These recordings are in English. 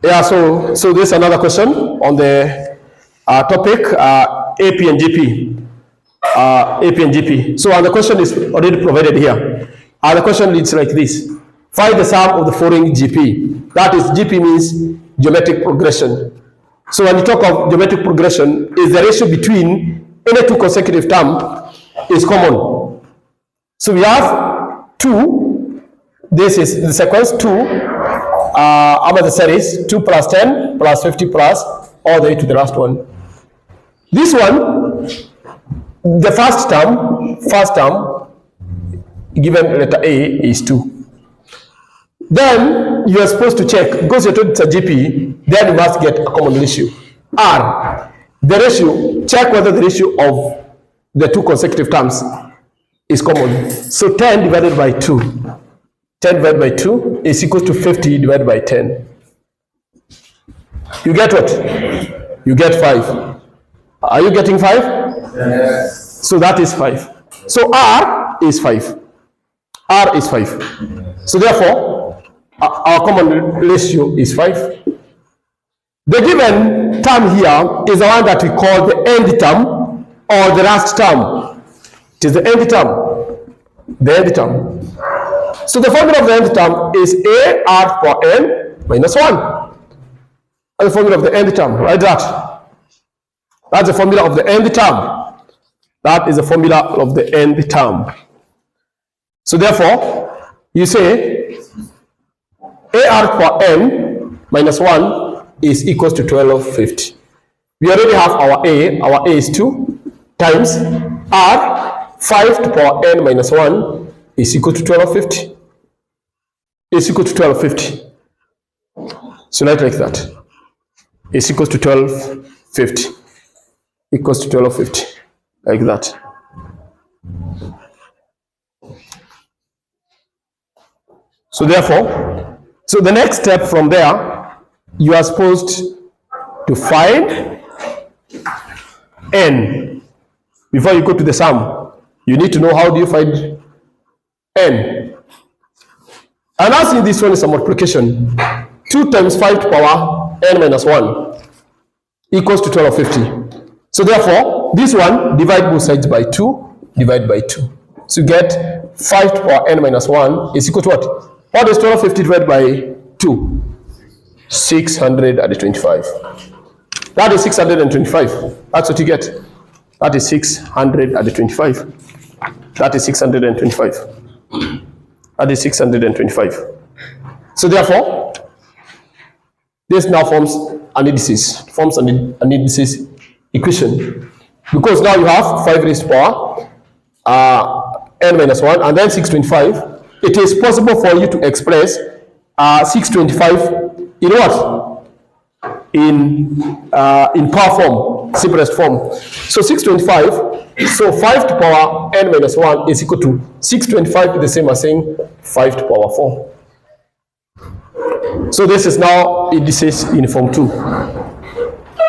Yeah, so this is another question on the topic AP and GP. AP and GP. So and the question is already provided here. The question reads like this. Find the sum of the following GP. That is, GP means geometric progression. So when you talk of geometric progression, is the ratio between any two consecutive terms is common. So we have 2. This is the sequence 2. About the series 2 plus 10 plus 50 plus all the way to the last one. This one, the first term given letter A is 2. Then you are supposed to check, because you're told it's a GP, then you must get a common ratio. R, the ratio, check whether the ratio of the two consecutive terms is common. So 10 divided by 2. 10 divided by 2 is equal to 50 divided by 10. You get what? You get 5. Are you getting 5? Yes. So that is 5. So R is 5. R is 5. So therefore, our common ratio is 5. The given term here is the one that we call the end term or the last term. It is the end term. The end term. So the formula of the end term is A R for n minus 1. That's the formula of the end term. Write that. That's the formula of the end term. That is the formula of the end term. So therefore, you say AR for n minus 1 is equals to 1250. We already have our A. Our A is 2 times R 5 to the power n minus 1 is equal to 1250. Is equal to 1250. So write like that. Is equals to 1250. Equals to 1250. Like that. So therefore, so the next step from there, you are supposed to find n. Before you go to the sum, you need to know how do you find n. And as in this one is a multiplication, 2 times 5 to the power n minus 1 equals to 1250. So therefore, this one, divide both sides by 2, divide by 2. So you get 5 to the power n minus 1 is equal to what? What is 1250 divided by 2? 625. That is 625. That's what you get. That is 625. That is 625. That is 625. So therefore, this now forms an indices. Forms an indices equation. Because now you have 5 raised to the power n minus 1 and then 625. It is possible for you to express 625 in what? In power form, simplest form. So 625, so 5 to the power n minus 1 is equal to 625 is the same as saying 5 to the power 4. So this is now indices in form 2.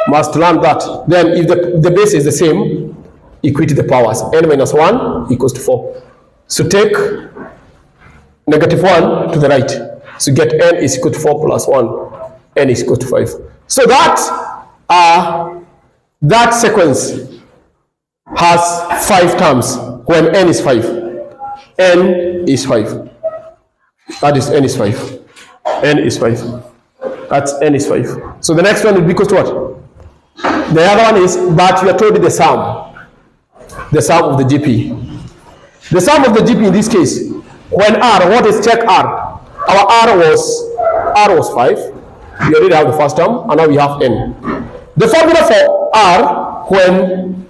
Must learn that. Then if the base is the same, equate the powers. N minus 1 equals to 4. So take negative 1 to the right. So get n is equal to 4 plus 1. N is equal to 5. So that sequence has 5 terms when n is 5. N is 5. That is n is 5. N is 5. That's n is 5. So the next one will be equal to what? The other one is, but we are told the sum. The sum of the GP. The sum of the GP in this case, when R, what is check R? Our R was 5. We already have the first term, and now we have n. The formula for R, when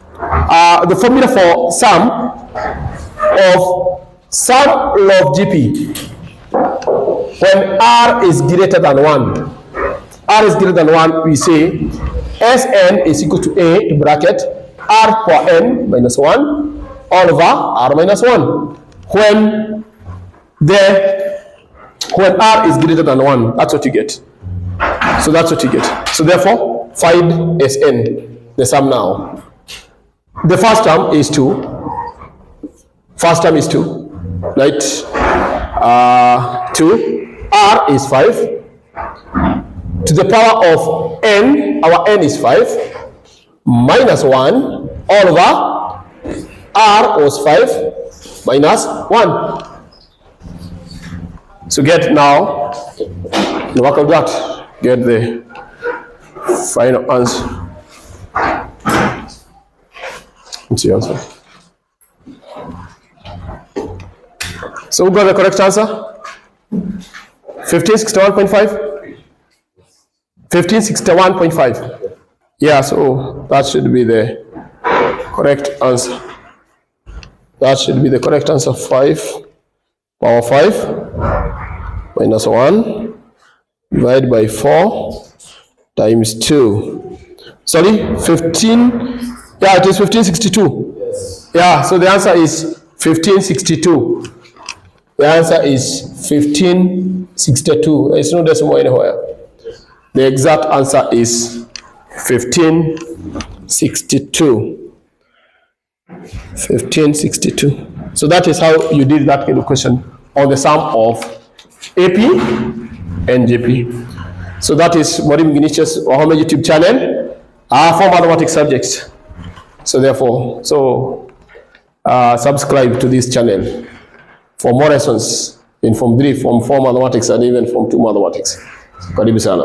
the formula for sum of GP, when R is greater than 1. R is greater than 1, we say Sn is equal to A to bracket R for n minus 1 all over R minus 1. When R is greater than 1, that's what you get. So that's what you get. So therefore, find Sn, the sum now. The first term is 2. First term is 2. Right? 2. R is 5. to the power of n, our n is 5, minus 1 all over r was 5 minus 1. So get now, the work of that, get the final answer. What's the answer? So who got the correct answer? 1561.5? 1561.5. Yeah, so that should be the correct answer. That should be the correct answer. 5 power 5 minus 1 divided by 4 times 2. Sorry, 15. Yeah, it is 1562. Yes. Yeah, so the answer is 1562. The answer is 1562. It's no decimal anywhere. The exact answer is 1562. 1562. So that is how you did that kind of question on the sum of AP and JP. So that is Mwalimu Ignatius Wahome YouTube channel for mathematics subjects. So therefore, subscribe to this channel for more lessons in Form 3, Form 4 mathematics, and even Form 2 mathematics. Karibu sana.